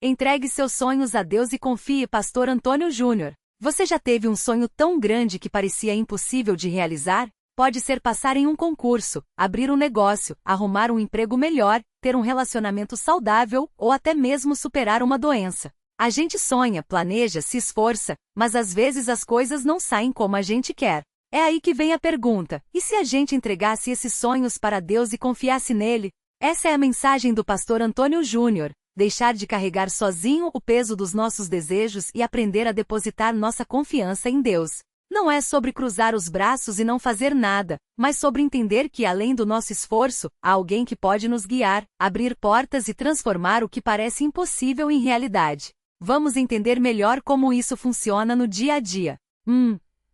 Entregue seus sonhos a Deus e confie. Pastor Antônio Júnior. Você já teve um sonho tão grande que parecia impossível de realizar? Pode ser passar em um concurso, abrir um negócio, arrumar um emprego melhor, ter um relacionamento saudável ou até mesmo superar uma doença. A gente sonha, planeja, se esforça, mas às vezes as coisas não saem como a gente quer. É aí que vem a pergunta: e se a gente entregasse esses sonhos para Deus e confiasse nele? Essa é a mensagem do pastor Antônio Júnior. Deixar de carregar sozinho o peso dos nossos desejos e aprender a depositar nossa confiança em Deus. Não é sobre cruzar os braços e não fazer nada, mas sobre entender que além do nosso esforço, há alguém que pode nos guiar, abrir portas e transformar o que parece impossível em realidade. Vamos entender melhor como isso funciona no dia a dia.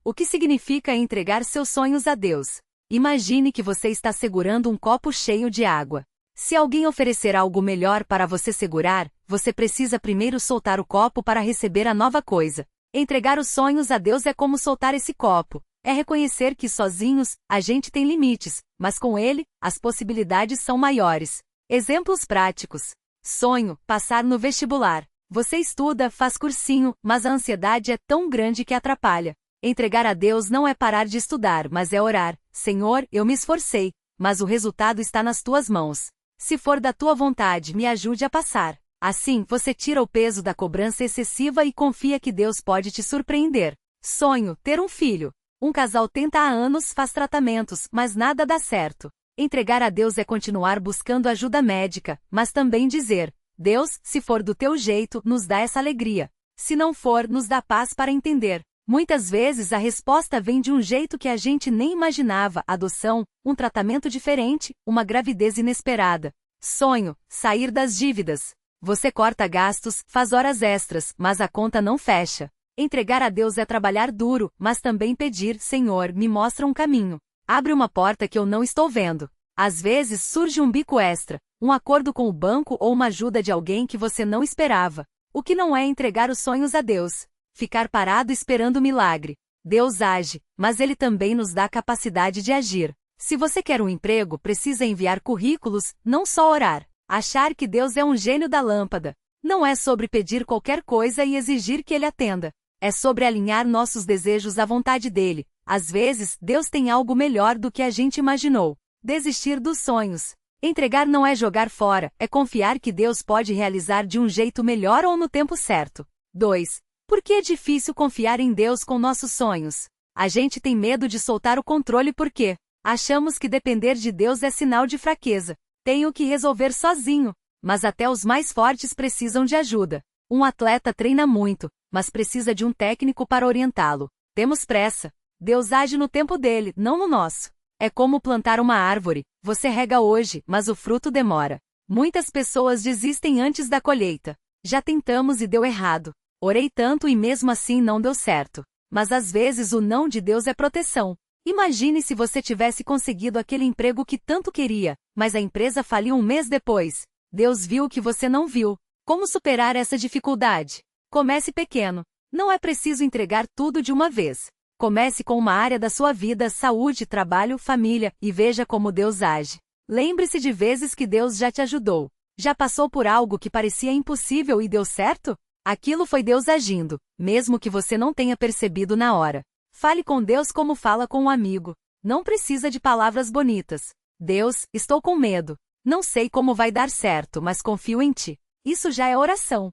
O que significa entregar seus sonhos a Deus? Imagine que você está segurando um copo cheio de água. Se alguém oferecer algo melhor para você segurar, você precisa primeiro soltar o copo para receber a nova coisa. Entregar os sonhos a Deus é como soltar esse copo. É reconhecer que sozinhos, a gente tem limites, mas com Ele, as possibilidades são maiores. Exemplos práticos. Sonho: passar no vestibular. Você estuda, faz cursinho, mas a ansiedade é tão grande que atrapalha. Entregar a Deus não é parar de estudar, mas é orar: Senhor, eu me esforcei, mas o resultado está nas tuas mãos. Se for da tua vontade, me ajude a passar. Assim, você tira o peso da cobrança excessiva e confia que Deus pode te surpreender. Sonho: ter um filho. Um casal tenta há anos, faz tratamentos, mas nada dá certo. Entregar a Deus é continuar buscando ajuda médica, mas também dizer: Deus, se for do teu jeito, nos dá essa alegria. Se não for, nos dá paz para entender. Muitas vezes a resposta vem de um jeito que a gente nem imaginava: adoção, um tratamento diferente, uma gravidez inesperada. Sonho: sair das dívidas. Você corta gastos, faz horas extras, mas a conta não fecha. Entregar a Deus é trabalhar duro, mas também pedir: Senhor, me mostra um caminho. Abre uma porta que eu não estou vendo. Às vezes surge um bico extra, um acordo com o banco ou uma ajuda de alguém que você não esperava. O que não é entregar os sonhos a Deus? Ficar parado esperando o milagre. Deus age, mas Ele também nos dá a capacidade de agir. Se você quer um emprego, precisa enviar currículos, não só orar. Achar que Deus é um gênio da lâmpada. Não é sobre pedir qualquer coisa e exigir que Ele atenda. É sobre alinhar nossos desejos à vontade dEle. Às vezes, Deus tem algo melhor do que a gente imaginou. Desistir dos sonhos. Entregar não é jogar fora, é confiar que Deus pode realizar de um jeito melhor ou no tempo certo. 2. Por que é difícil confiar em Deus com nossos sonhos? A gente tem medo de soltar o controle porque achamos que depender de Deus é sinal de fraqueza. Tenho que resolver sozinho. Mas até os mais fortes precisam de ajuda. Um atleta treina muito, mas precisa de um técnico para orientá-lo. Temos pressa. Deus age no tempo dele, não no nosso. É como plantar uma árvore. Você rega hoje, mas o fruto demora. Muitas pessoas desistem antes da colheita. Já tentamos e deu errado. Orei tanto e mesmo assim não deu certo. Mas às vezes o não de Deus é proteção. Imagine se você tivesse conseguido aquele emprego que tanto queria, mas a empresa faliu um mês depois. Deus viu o que você não viu. Como superar essa dificuldade? Comece pequeno. Não é preciso entregar tudo de uma vez. Comece com uma área da sua vida: saúde, trabalho, família, e veja como Deus age. Lembre-se de vezes que Deus já te ajudou. Já passou por algo que parecia impossível e deu certo? Aquilo foi Deus agindo, mesmo que você não tenha percebido na hora. Fale com Deus como fala com um amigo. Não precisa de palavras bonitas. Deus, estou com medo. Não sei como vai dar certo, mas confio em Ti. Isso já é oração.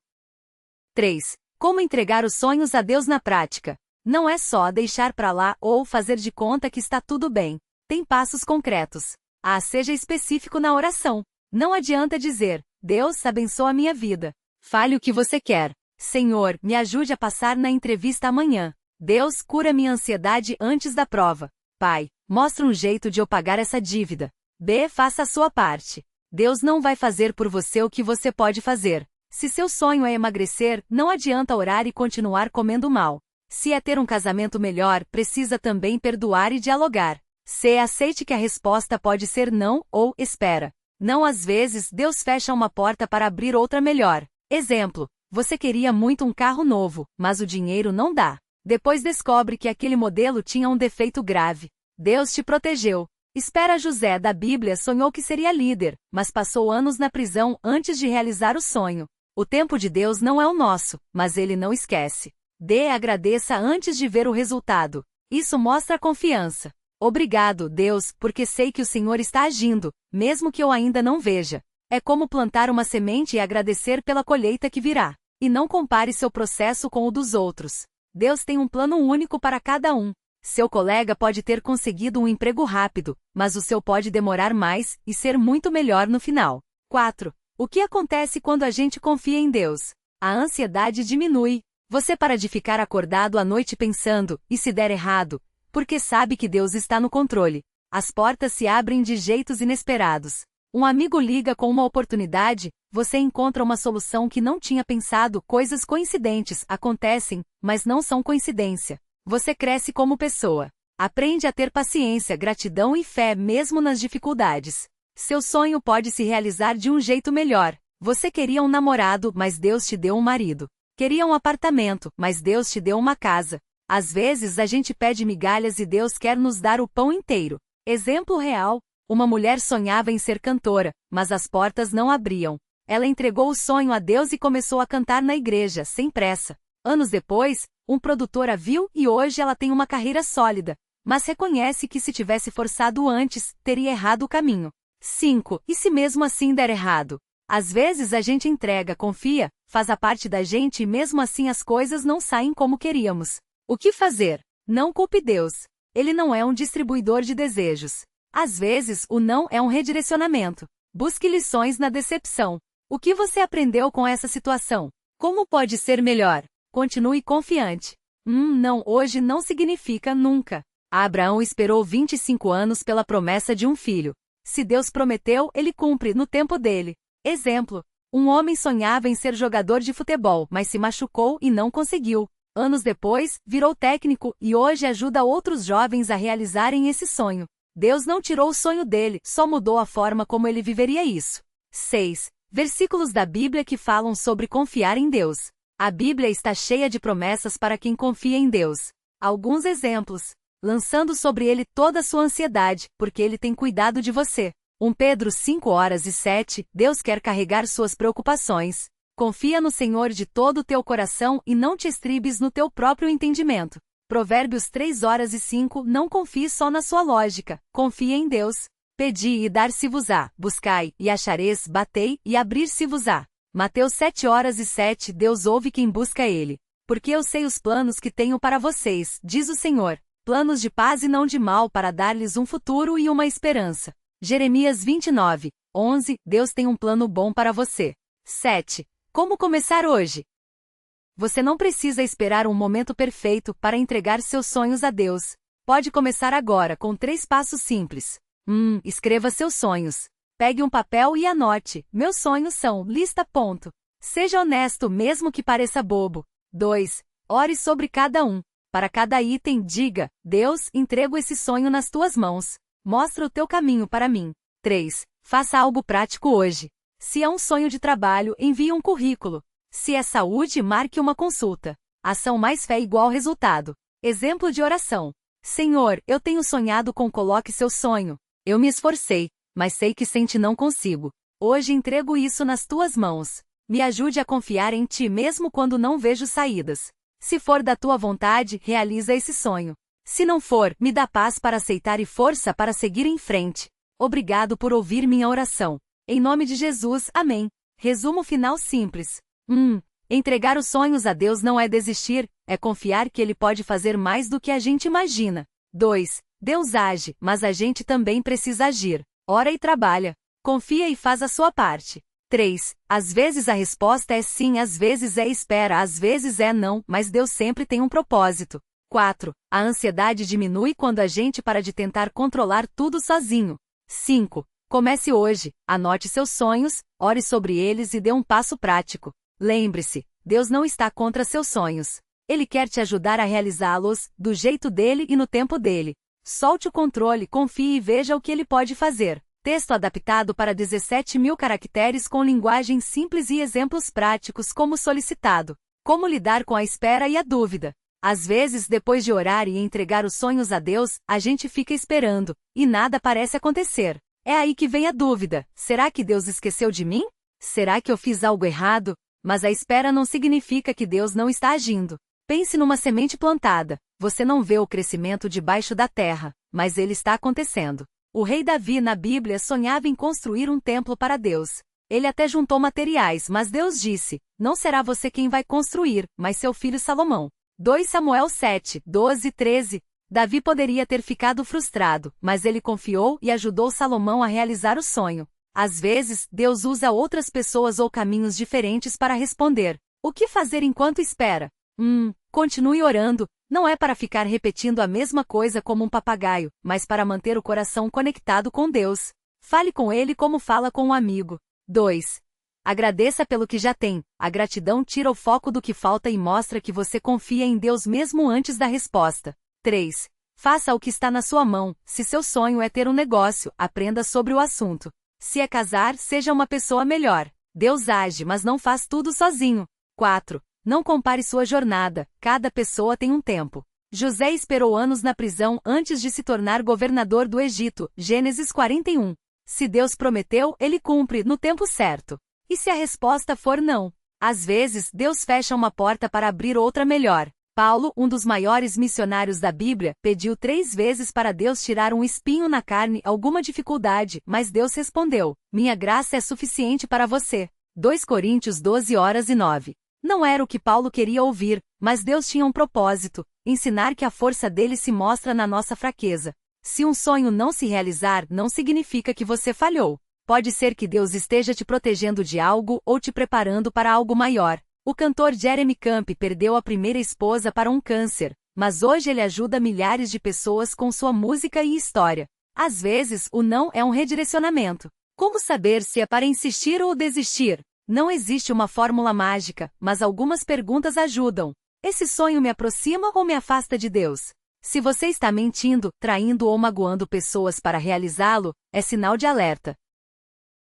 3. Como entregar os sonhos a Deus na prática? Não é só deixar pra lá ou fazer de conta que está tudo bem. Tem passos concretos. Seja específico na oração. Não adianta dizer: Deus, abençoa a minha vida. Fale o que você quer. Senhor, me ajude a passar na entrevista amanhã. Deus, cura minha ansiedade antes da prova. Pai, mostra um jeito de eu pagar essa dívida. B. Faça a sua parte. Deus não vai fazer por você o que você pode fazer. Se seu sonho é emagrecer, não adianta orar e continuar comendo mal. Se é ter um casamento melhor, precisa também perdoar e dialogar. C. Aceite que a resposta pode ser não ou espera. Não, às vezes, Deus fecha uma porta para abrir outra melhor. Exemplo: você queria muito um carro novo, mas o dinheiro não dá. Depois descobre que aquele modelo tinha um defeito grave. Deus te protegeu. Espera: José da Bíblia sonhou que seria líder, mas passou anos na prisão antes de realizar o sonho. O tempo de Deus não é o nosso, mas Ele não esquece. Dê e agradeça antes de ver o resultado. Isso mostra confiança. Obrigado, Deus, porque sei que o Senhor está agindo, mesmo que eu ainda não veja. É como plantar uma semente e agradecer pela colheita que virá. E não compare seu processo com o dos outros. Deus tem um plano único para cada um. Seu colega pode ter conseguido um emprego rápido, mas o seu pode demorar mais e ser muito melhor no final. 4. O que acontece quando a gente confia em Deus? A ansiedade diminui. Você para de ficar acordado à noite pensando, e se der errado? Porque sabe que Deus está no controle. As portas se abrem de jeitos inesperados. Um amigo liga com uma oportunidade, você encontra uma solução que não tinha pensado, coisas coincidentes acontecem, mas não são coincidência. Você cresce como pessoa. Aprende a ter paciência, gratidão e fé mesmo nas dificuldades. Seu sonho pode se realizar de um jeito melhor. Você queria um namorado, mas Deus te deu um marido. Queria um apartamento, mas Deus te deu uma casa. Às vezes a gente pede migalhas e Deus quer nos dar o pão inteiro. Exemplo real: uma mulher sonhava em ser cantora, mas as portas não abriam. Ela entregou o sonho a Deus e começou a cantar na igreja, sem pressa. Anos depois, um produtor a viu e hoje ela tem uma carreira sólida, mas reconhece que se tivesse forçado antes, teria errado o caminho. 5. E se mesmo assim der errado? Às vezes a gente entrega, confia, faz a parte da gente e mesmo assim as coisas não saem como queríamos. O que fazer? Não culpe Deus. Ele não é um distribuidor de desejos. Às vezes, o não é um redirecionamento. Busque lições na decepção. O que você aprendeu com essa situação? Como pode ser melhor? Continue confiante. Não hoje não significa nunca. Abraão esperou 25 anos pela promessa de um filho. Se Deus prometeu, ele cumpre no tempo dele. Exemplo: um homem sonhava em ser jogador de futebol, mas se machucou e não conseguiu. Anos depois, virou técnico e hoje ajuda outros jovens a realizarem esse sonho. Deus não tirou o sonho dele, só mudou a forma como ele viveria isso. 6. Versículos da Bíblia que falam sobre confiar em Deus. A Bíblia está cheia de promessas para quem confia em Deus. Alguns exemplos: lançando sobre ele toda a sua ansiedade, porque ele tem cuidado de você. 1 Pedro 5:7, Deus quer carregar suas preocupações. Confia no Senhor de todo o teu coração e não te estribes no teu próprio entendimento. Provérbios 3:5, não confie só na sua lógica, confie em Deus. Pedi e dar-se-vos-á, buscai, e achareis, batei, e abrir-se-vos-á. Mateus 7:7, Deus ouve quem busca Ele. Porque eu sei os planos que tenho para vocês, diz o Senhor, planos de paz e não de mal para dar-lhes um futuro e uma esperança. Jeremias 29:11, Deus tem um plano bom para você. 7. Como começar hoje? Você não precisa esperar um momento perfeito para entregar seus sonhos a Deus. Pode começar agora com 3 passos simples. Escreva seus sonhos. Pegue um papel e anote. Meus sonhos são, lista. Seja honesto mesmo que pareça bobo. 2. Ore sobre cada um. Para cada item, diga: Deus, entrego esse sonho nas tuas mãos. Mostra o teu caminho para mim. 3. Faça algo prático hoje. Se é um sonho de trabalho, envie um currículo. Se é saúde, marque uma consulta. Ação mais fé igual resultado. Exemplo de oração: Senhor, eu tenho sonhado com coloque seu sonho. Eu me esforcei, mas sei que sem ti não consigo. Hoje entrego isso nas tuas mãos. Me ajude a confiar em ti mesmo quando não vejo saídas. Se for da tua vontade, realiza esse sonho. Se não for, me dá paz para aceitar e força para seguir em frente. Obrigado por ouvir minha oração. Em nome de Jesus, amém. Resumo final simples. Entregar os sonhos a Deus não é desistir, é confiar que Ele pode fazer mais do que a gente imagina. 2. Deus age, mas a gente também precisa agir. Ora e trabalha. Confia e faz a sua parte. 3. Às vezes a resposta é sim, às vezes é espera, às vezes é não, mas Deus sempre tem um propósito. 4. A ansiedade diminui quando a gente para de tentar controlar tudo sozinho. 5. Comece hoje, anote seus sonhos, ore sobre eles e dê um passo prático. Lembre-se, Deus não está contra seus sonhos. Ele quer te ajudar a realizá-los, do jeito dele e no tempo dele. Solte o controle, confie e veja o que ele pode fazer. Texto adaptado para 17.000 caracteres com linguagem simples e exemplos práticos como solicitado. Como lidar com a espera e a dúvida. Às vezes, depois de orar e entregar os sonhos a Deus, a gente fica esperando, e nada parece acontecer. É aí que vem a dúvida: será que Deus esqueceu de mim? Será que eu fiz algo errado? Mas a espera não significa que Deus não está agindo. Pense numa semente plantada. Você não vê o crescimento debaixo da terra, mas ele está acontecendo. O rei Davi na Bíblia sonhava em construir um templo para Deus. Ele até juntou materiais, mas Deus disse: não será você quem vai construir, mas seu filho Salomão. 2 Samuel 7, 12 e 13. Davi poderia ter ficado frustrado, mas ele confiou e ajudou Salomão a realizar o sonho. Às vezes, Deus usa outras pessoas ou caminhos diferentes para responder. O que fazer enquanto espera? Continue orando. Não é para ficar repetindo a mesma coisa como um papagaio, mas para manter o coração conectado com Deus. Fale com Ele como fala com um amigo. 2. Agradeça pelo que já tem. A gratidão tira o foco do que falta e mostra que você confia em Deus mesmo antes da resposta. 3. Faça o que está na sua mão. Se seu sonho é ter um negócio, aprenda sobre o assunto. Se é casar, seja uma pessoa melhor. Deus age, mas não faz tudo sozinho. 4. Não compare sua jornada. Cada pessoa tem um tempo. José esperou anos na prisão antes de se tornar governador do Egito. Gênesis 41. Se Deus prometeu, ele cumpre no tempo certo. E se a resposta for não? Às vezes, Deus fecha uma porta para abrir outra melhor. Paulo, um dos maiores missionários da Bíblia, pediu 3 vezes para Deus tirar um espinho na carne, alguma dificuldade, mas Deus respondeu: minha graça é suficiente para você. 2 Coríntios 12:9. Não era o que Paulo queria ouvir, mas Deus tinha um propósito: ensinar que a força dele se mostra na nossa fraqueza. Se um sonho não se realizar, não significa que você falhou. Pode ser que Deus esteja te protegendo de algo ou te preparando para algo maior. O cantor Jeremy Camp perdeu a primeira esposa para um câncer, mas hoje ele ajuda milhares de pessoas com sua música e história. Às vezes, o não é um redirecionamento. Como saber se é para insistir ou desistir? Não existe uma fórmula mágica, mas algumas perguntas ajudam. Esse sonho me aproxima ou me afasta de Deus? Se você está mentindo, traindo ou magoando pessoas para realizá-lo, é sinal de alerta.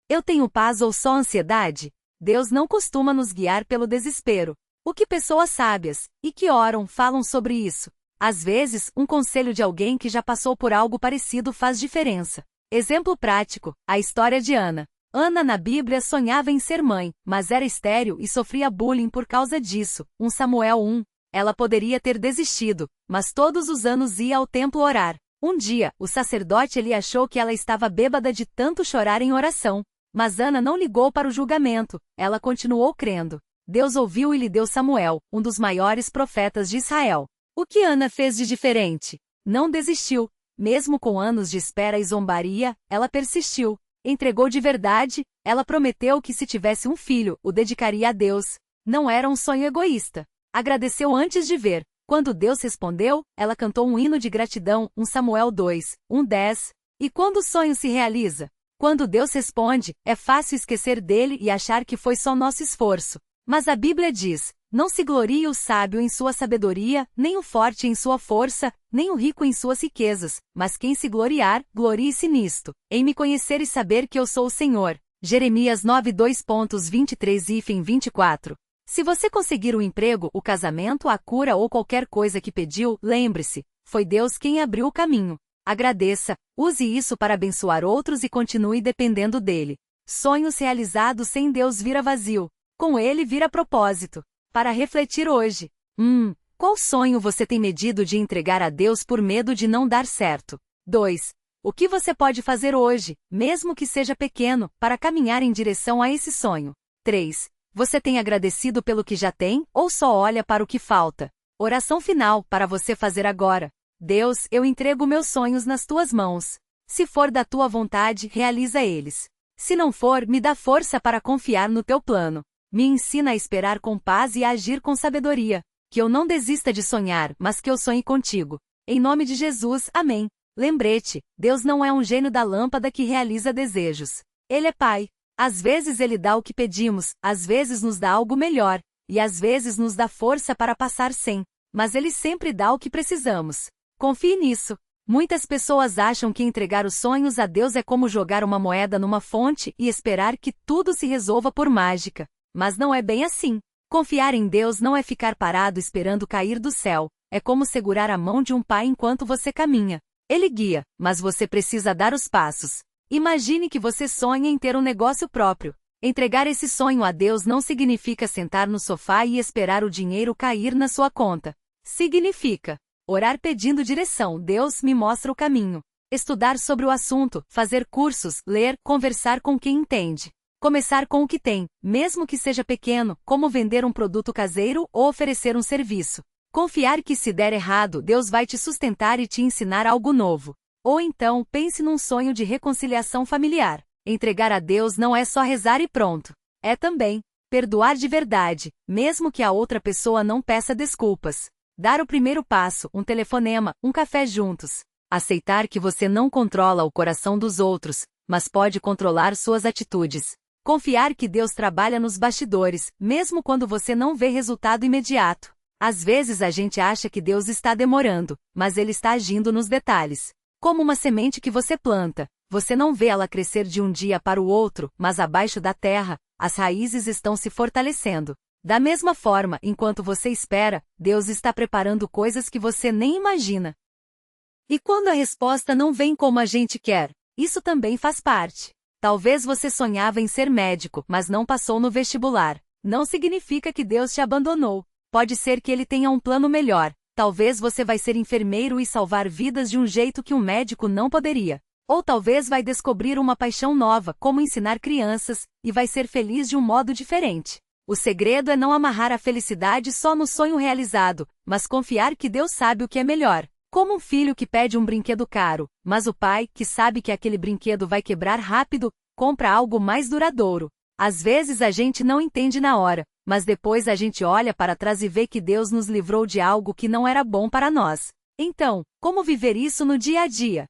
Eu tenho paz ou só ansiedade? Deus não costuma nos guiar pelo desespero. O que pessoas sábias, e que oram, falam sobre isso? Às vezes, um conselho de alguém que já passou por algo parecido faz diferença. Exemplo prático: a história de Ana. Ana na Bíblia sonhava em ser mãe, mas era estéril e sofria bullying por causa disso. 1 Samuel 1. Ela poderia ter desistido, mas todos os anos ia ao templo orar. Um dia, o sacerdote Eli achou que ela estava bêbada de tanto chorar em oração. Mas Ana não ligou para o julgamento, ela continuou crendo. Deus ouviu e lhe deu Samuel, um dos maiores profetas de Israel. O que Ana fez de diferente? Não desistiu. Mesmo com anos de espera e zombaria, ela persistiu. Entregou de verdade. Ela prometeu que se tivesse um filho, o dedicaria a Deus. Não era um sonho egoísta. Agradeceu antes de ver. Quando Deus respondeu, ela cantou um hino de gratidão. 1 Samuel 2, 1:10. E quando o sonho se realiza? Quando Deus responde, é fácil esquecer dele e achar que foi só nosso esforço. Mas a Bíblia diz: não se glorie o sábio em sua sabedoria, nem o forte em sua força, nem o rico em suas riquezas, mas quem se gloriar, glorie-se nisto, em me conhecer e saber que eu sou o Senhor. Jeremias 9:2.23-24. Se você conseguir o emprego, o casamento, a cura ou qualquer coisa que pediu, lembre-se, foi Deus quem abriu o caminho. Agradeça, use isso para abençoar outros e continue dependendo dele. Sonhos realizados sem Deus vira vazio. Com ele vira propósito. Para refletir hoje. Qual sonho você tem medido de entregar a Deus por medo de não dar certo? 2. O que você pode fazer hoje, mesmo que seja pequeno, para caminhar em direção a esse sonho? 3. Você tem agradecido pelo que já tem, ou só olha para o que falta? Oração final para você fazer agora. Deus, eu entrego meus sonhos nas tuas mãos. Se for da tua vontade, realiza eles. Se não for, me dá força para confiar no teu plano. Me ensina a esperar com paz e a agir com sabedoria. Que eu não desista de sonhar, mas que eu sonhe contigo. Em nome de Jesus, amém. Lembrete, Deus não é um gênio da lâmpada que realiza desejos. Ele é Pai. Às vezes Ele dá o que pedimos, às vezes nos dá algo melhor, e às vezes nos dá força para passar sem. Mas Ele sempre dá o que precisamos. Confie nisso. Muitas pessoas acham que entregar os sonhos a Deus é como jogar uma moeda numa fonte e esperar que tudo se resolva por mágica. Mas não é bem assim. Confiar em Deus não é ficar parado esperando cair do céu. É como segurar a mão de um pai enquanto você caminha. Ele guia, mas você precisa dar os passos. Imagine que você sonha em ter um negócio próprio. Entregar esse sonho a Deus não significa sentar no sofá e esperar o dinheiro cair na sua conta. Significa orar pedindo direção. Deus, me mostra o caminho. Estudar sobre o assunto, fazer cursos, ler, conversar com quem entende. Começar com o que tem, mesmo que seja pequeno, como vender um produto caseiro ou oferecer um serviço. Confiar que se der errado, Deus vai te sustentar e te ensinar algo novo. Ou então, pense num sonho de reconciliação familiar. Entregar a Deus não é só rezar e pronto. É também perdoar de verdade, mesmo que a outra pessoa não peça desculpas. Dar o primeiro passo, um telefonema, um café juntos. Aceitar que você não controla o coração dos outros, mas pode controlar suas atitudes. Confiar que Deus trabalha nos bastidores, mesmo quando você não vê resultado imediato. Às vezes a gente acha que Deus está demorando, mas Ele está agindo nos detalhes. Como uma semente que você planta, você não vê ela crescer de um dia para o outro, mas abaixo da terra, as raízes estão se fortalecendo. Da mesma forma, enquanto você espera, Deus está preparando coisas que você nem imagina. E quando a resposta não vem como a gente quer, isso também faz parte. Talvez você sonhava em ser médico, mas não passou no vestibular. Não significa que Deus te abandonou. Pode ser que Ele tenha um plano melhor. Talvez você vai ser enfermeiro e salvar vidas de um jeito que um médico não poderia. Ou talvez vai descobrir uma paixão nova, como ensinar crianças, e vai ser feliz de um modo diferente. O segredo é não amarrar a felicidade só no sonho realizado, mas confiar que Deus sabe o que é melhor. Como um filho que pede um brinquedo caro, mas o pai, que sabe que aquele brinquedo vai quebrar rápido, compra algo mais duradouro. Às vezes a gente não entende na hora, mas depois a gente olha para trás e vê que Deus nos livrou de algo que não era bom para nós. Então, como viver isso no dia a dia?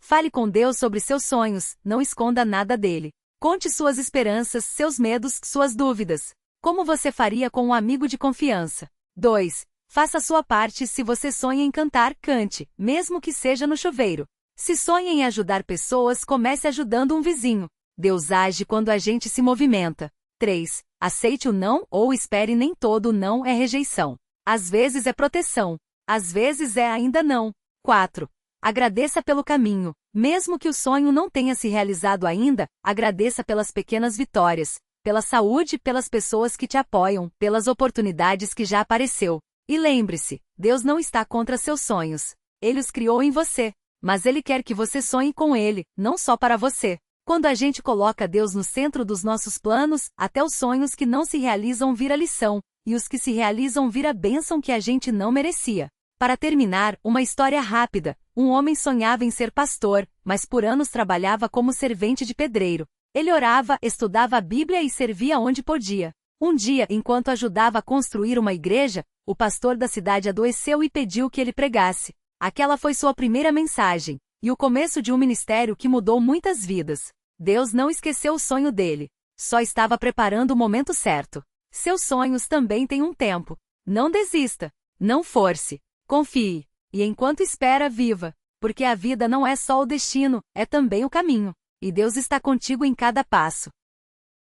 Fale com Deus sobre seus sonhos, não esconda nada dele. Conte suas esperanças, seus medos, suas dúvidas. Como você faria com um amigo de confiança? 2. Faça a sua parte. Se você sonha em cantar, cante, mesmo que seja no chuveiro. Se sonha em ajudar pessoas, comece ajudando um vizinho. Deus age quando a gente se movimenta. 3. Aceite o não ou espere. Nem todo não é rejeição. Às vezes é proteção. Às vezes é ainda não. 4. Agradeça pelo caminho. Mesmo que o sonho não tenha se realizado ainda, agradeça pelas pequenas vitórias, pela saúde, pelas pessoas que te apoiam, pelas oportunidades que já apareceu. E lembre-se, Deus não está contra seus sonhos. Ele os criou em você, mas Ele quer que você sonhe com Ele, não só para você. Quando a gente coloca Deus no centro dos nossos planos, até os sonhos que não se realizam viram lição, e os que se realizam viram bênção que a gente não merecia. Para terminar, uma história rápida. Um homem sonhava em ser pastor, mas por anos trabalhava como servente de pedreiro. Ele orava, estudava a Bíblia e servia onde podia. Um dia, enquanto ajudava a construir uma igreja, o pastor da cidade adoeceu e pediu que ele pregasse. Aquela foi sua primeira mensagem, e o começo de um ministério que mudou muitas vidas. Deus não esqueceu o sonho dele, só estava preparando o momento certo. Seus sonhos também têm um tempo. Não desista, não force, confie. E enquanto espera, viva, porque a vida não é só o destino, é também o caminho. E Deus está contigo em cada passo.